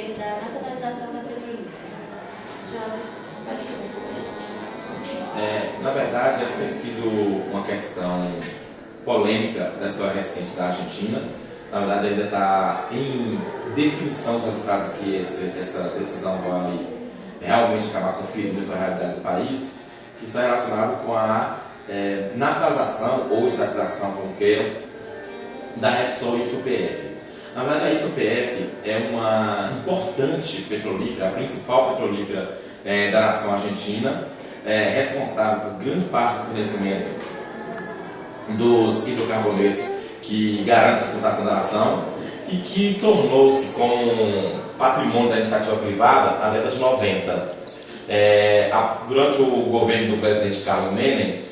respeito da nacionalização da petrolífera. Já pode falar com a gente. Na verdade, essa tem sido uma questão polêmica da história recente da Argentina. Na verdade, ainda está em definição os resultados que essa decisão vai realmente acabar conferindo para a realidade do país, que está relacionado com a nacionalização ou estatização, como queiram, da Repsol YPF. Na verdade, a YPF é uma importante petrolífera, a principal petrolífera da nação argentina, responsável por grande parte do fornecimento dos hidrocarbonetos que garante a sustentação da nação e que tornou-se com patrimônio da iniciativa privada na década de 90. Durante o governo do presidente Carlos Menem,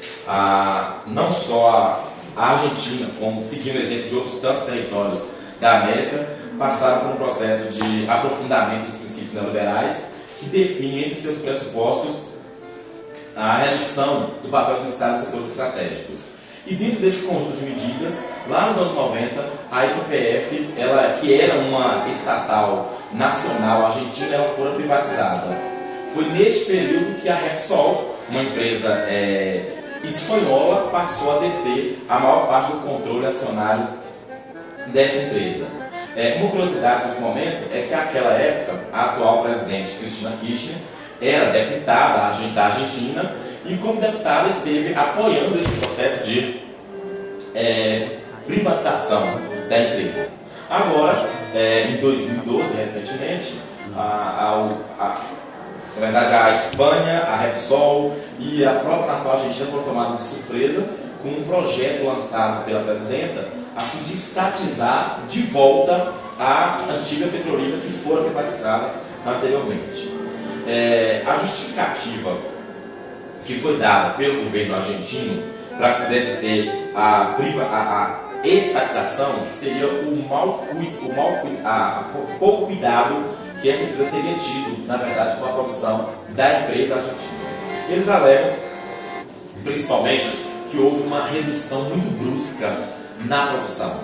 não só a Argentina, como seguindo o exemplo de outros tantos territórios da América, passaram por um processo de aprofundamento dos princípios neoliberais que definem entre seus pressupostos a redução do papel do Estado em setores estratégicos. E dentro desse conjunto de medidas, lá nos anos 90, a YPF, que era uma estatal nacional argentina, ela foi privatizada. Foi neste período que a Repsol, uma empresa espanhola, passou a deter a maior parte do controle acionário dessa empresa. Uma curiosidade nesse momento é que naquela época, a atual presidente Cristina Kirchner era deputada da Argentina e, como deputada, esteve apoiando esse processo de privatização da empresa. Agora, em 2012, recentemente, na verdade, a Espanha, a Repsol e a própria nação argentina foram tomadas de surpresa com um projeto lançado pela presidenta a fim de estatizar de volta a antiga petrolífera que fora privatizada anteriormente. A justificativa que foi dada pelo governo argentino para que pudesse ter a estatização seria o pouco cuidado que essa empresa teria tido, na verdade, com a produção da empresa argentina. Eles alegam, principalmente, que houve uma redução muito brusca na produção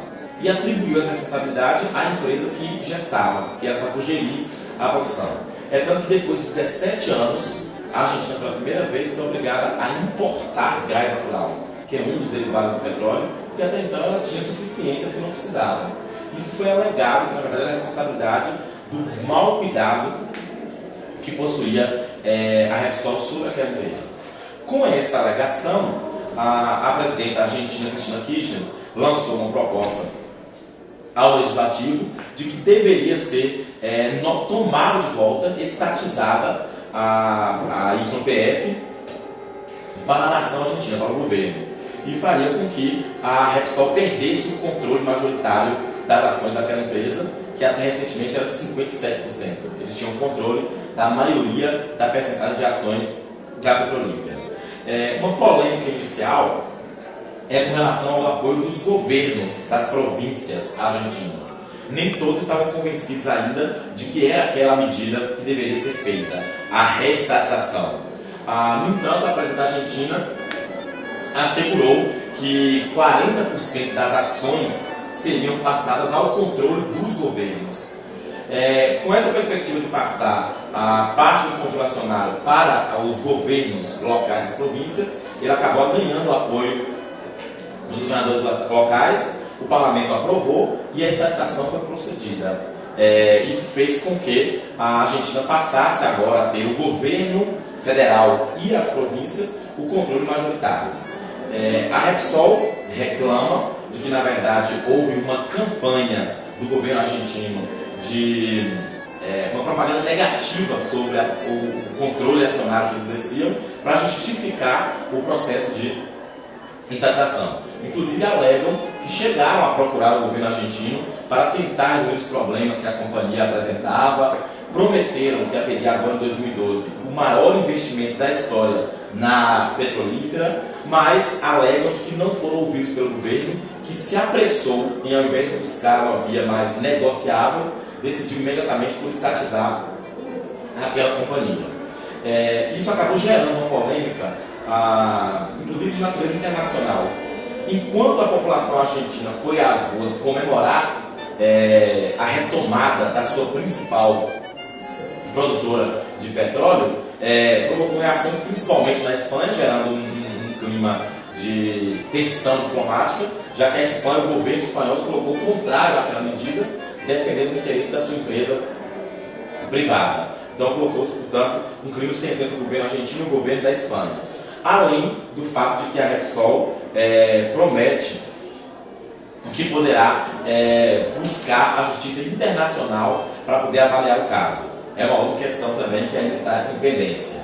e atribuiu essa responsabilidade à empresa que gestava, que era só por gerir a produção. Tanto que depois de 17 anos, a Argentina, pela primeira vez, foi obrigada a importar gás natural, que é um dos derivados do petróleo, que até então ela tinha suficiência que não precisava. Isso foi alegado, que na verdade era a responsabilidade do mau cuidado que possuía a Repsol sobre aquela empresa. Com esta alegação, a presidenta argentina Cristina Kirchner lançou uma proposta ao legislativo de que deveria ser tomada de volta, estatizada a YPF para a nação argentina, para o governo, e faria com que a Repsol perdesse o controle majoritário das ações daquela empresa, que até recentemente era de 57%. Eles tinham controle da maioria da percentagem de ações da petrolífera. Uma polêmica inicial com relação ao apoio dos governos das províncias argentinas. Nem todos estavam convencidos ainda de que era aquela medida que deveria ser feita, a reestatização. No entanto, a presidenta argentina assegurou que 40% das ações seriam passadas ao controle dos governos. Com essa perspectiva de passar a parte do controle acionário para os governos locais das províncias, ele acabou ganhando o apoio dos governadores locais, o parlamento aprovou e a estatização foi procedida. Isso fez com que a Argentina passasse agora a ter o governo federal e as províncias o controle majoritário. A Repsol reclama de que, na verdade, houve uma campanha do governo argentino de uma propaganda negativa sobre o controle acionário que eles exerciam para justificar o processo de estatização. Inclusive alegam que chegaram a procurar o governo argentino para tentar resolver os problemas que a companhia apresentava, prometeram que haveria agora em 2012 o maior investimento da história na petrolífera, mas alegam de que não foram ouvidos pelo governo, que se apressou em, ao invés de buscar uma via mais negociável, decidiu imediatamente por estatizar aquela companhia. Isso acabou gerando uma polêmica, inclusive de natureza internacional. Enquanto a população argentina foi às ruas comemorar a retomada da sua principal produtora de petróleo, provocou reações principalmente na Espanha, gerando um clima de tensão diplomática, já que a Espanha, o governo espanhol, se colocou contrário àquela medida, defendendo os interesses da sua empresa privada. Então colocou-se, portanto, um clima de tensão entre o governo argentino e o governo da Espanha. Além do fato de que a Repsol promete que poderá buscar a justiça internacional para poder avaliar o caso. É uma outra questão também que ainda está em pendência.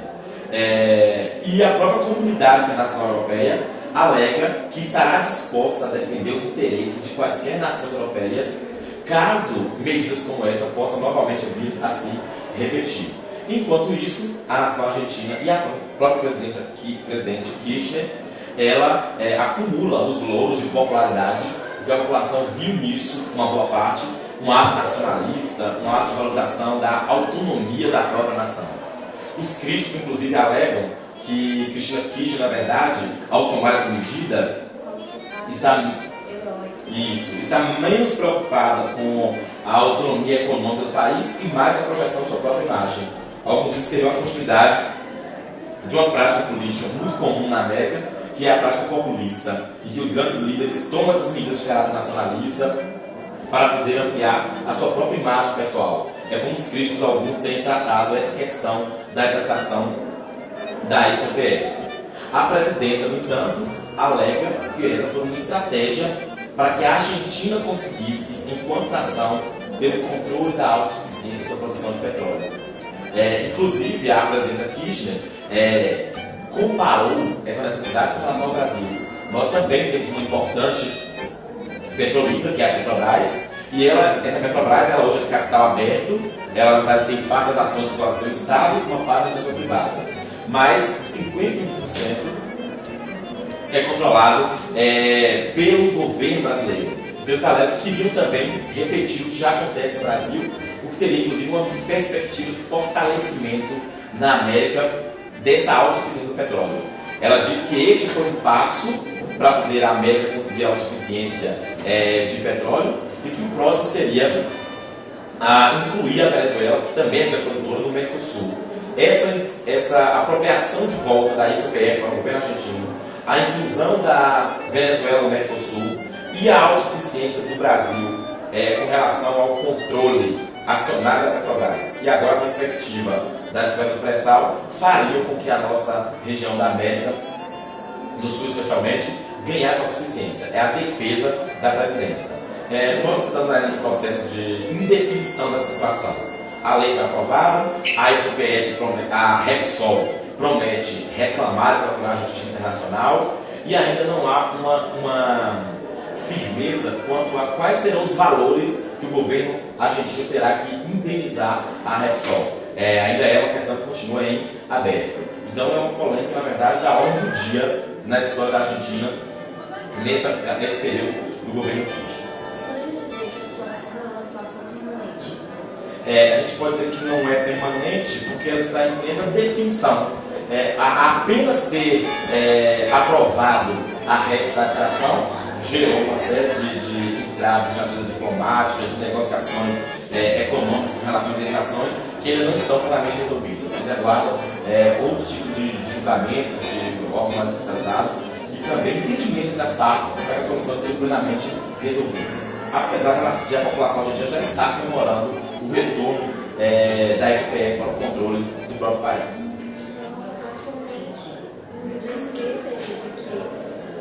E a própria comunidade internacional europeia alega que estará disposta a defender os interesses de quaisquer nações europeias caso medidas como essa possam novamente vir a se repetir. Enquanto isso, a nação argentina e a própria presidente Kirchner, ela acumula os louros de popularidade, porque a população viu nisso, uma boa parte, um ato nacionalista, um ato de valorização da autonomia da própria nação. Os críticos, inclusive, alegam que Cristina Kirchner, na verdade, ao tomar essa medida, está menos preocupada com a autonomia econômica do país e mais com a projeção de sua própria imagem. Alguns dizem que seria uma continuidade de uma prática política muito comum na América, que é a prática populista, em que os grandes líderes tomam essas medidas de caráter nacionalista para poder ampliar a sua própria imagem pessoal. É como os críticos, alguns, têm tratado essa questão da estatização da YPF. A presidenta, no entanto, alega que essa foi uma estratégia para que a Argentina conseguisse, enquanto nação, ter o controle da autossuficiência da sua produção de petróleo. Inclusive, a presidenta Kirchner comparou essa necessidade com relação ao Brasil. Nós também temos uma importante petrolífera, que é a Petrobras, e essa Petrobras hoje é de capital aberto, ela na verdade tem parte das ações do Estado e uma parte da iniciativa privada. Mas 51% é controlado pelo governo brasileiro. Então, eles alegam que queriam também repetir o que já acontece no Brasil, o que seria inclusive uma perspectiva de fortalecimento na América dessa autossuficiência do petróleo. Ela diz que este foi um passo para poder a América conseguir a autossuficiência de petróleo e que o próximo seria incluir a Venezuela, que também é produtora, no Mercosul. Essa apropriação de volta da YPF para o governo argentino, a inclusão da Venezuela no Mercosul e a autossuficiência do Brasil com relação ao controle acionário da Petrobras e agora a perspectiva da descoberta do pré-sal fariam com que a nossa região da América, no Sul especialmente, ganhasse autossuficiência. É a defesa da presidenta. Nós estamos ainda no processo de indefinição da situação. A lei foi aprovada, a YPF, a Repsol, promete reclamar e procurar a Justiça Internacional e ainda não há uma firmeza quanto a quais serão os valores que o governo argentino terá que indenizar a Repsol. Ainda é uma questão que continua em aberto. Então é uma polêmica, na verdade, da ordem do dia na história da Argentina nesse período do governo Kirchner. Podemos dizer que a situação é uma situação permanente? A gente pode dizer que não é permanente porque ela está em plena definição. Apenas ter aprovado a reestatização gerou uma série de entraves de ajuda diplomática, de negociações econômicas com relação a indenizações que ainda não estão plenamente resolvidas. Ainda aguardam outros tipos de julgamentos, de órgãos mais especializados e também entendimento das partes para que a solução seja plenamente resolvida. Apesar de a população argentina já estar comemorando o retorno da SPF para o controle do próprio país. Atualmente, nesse meio período que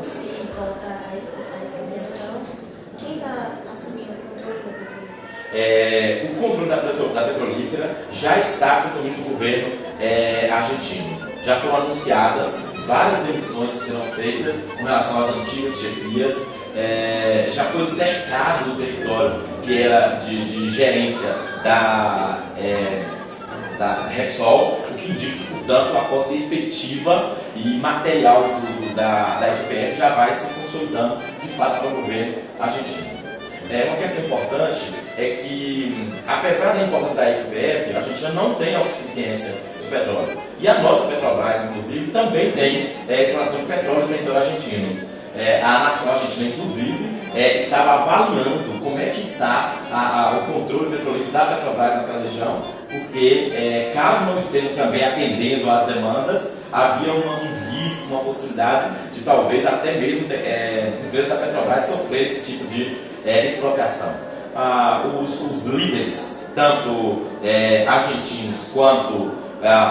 se volta a expropriação, quem está assumindo o controle da petrolífera? O controle da petrolífera já está sob o domínio do governo argentino. Já foram anunciadas várias demissões que serão feitas com relação às antigas chefias. Já foi cercado o território que era de gerência da Repsol, o que indica que, portanto, a posse efetiva e material da SPF já vai se consolidando de fato para o governo argentino. Uma questão importante é que, apesar da importância da YPF, a Argentina não tem autossuficiência de petróleo. E a nossa Petrobras, inclusive, também tem exploração de petróleo no território argentino. A nação argentina, inclusive, estava avaliando como é que está o controle petrolífero da Petrobras naquela região, porque caso não esteja também atendendo às demandas, havia um risco, uma possibilidade de talvez até mesmo empresas da Petrobras sofrer esse tipo de expropriação. Os líderes, tanto argentinos quanto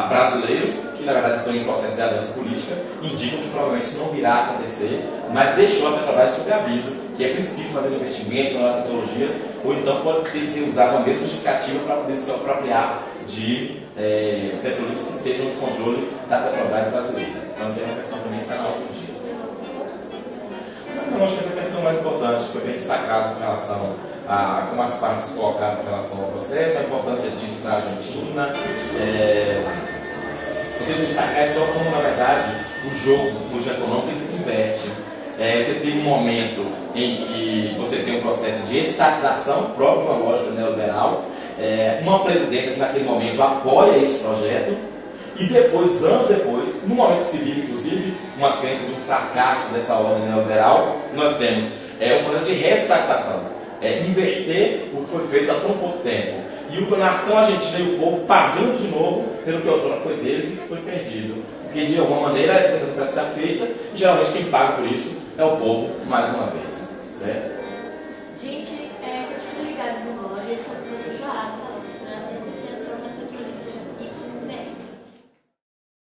brasileiros, que na verdade estão em processo de aliança política, indicam que provavelmente isso não virá a acontecer, mas deixou a Petrobras sob aviso que é preciso fazer investimentos em novas tecnologias, ou então pode ter sido usada a mesma justificativa para poder se apropriar de petrolíferos que sejam de controle da Petrobras brasileira. Então essa é uma questão também que está na ordem do dia. Eu acho que essa questão mais importante foi bem destacada com relação a como as partes colocaram com relação ao processo, a importância disso para a Argentina. Eu tento destacar só como, na verdade, o jogo político econômico ele se inverte. Você tem um momento em que você tem um processo de estatização próprio de uma lógica neoliberal, uma presidenta que naquele momento apoia esse projeto, e depois, anos depois, no momento que se vive, inclusive, uma crença de um fracasso dessa ordem neoliberal, nós temos um processo de restatização. Inverter o que foi feito há tão pouco tempo. E a nação argentina e o povo pagando de novo pelo que outrora foi deles e que foi perdido. Porque, de alguma maneira, essa coisa pode ser feita e, geralmente, quem paga por isso é o povo, mais uma vez.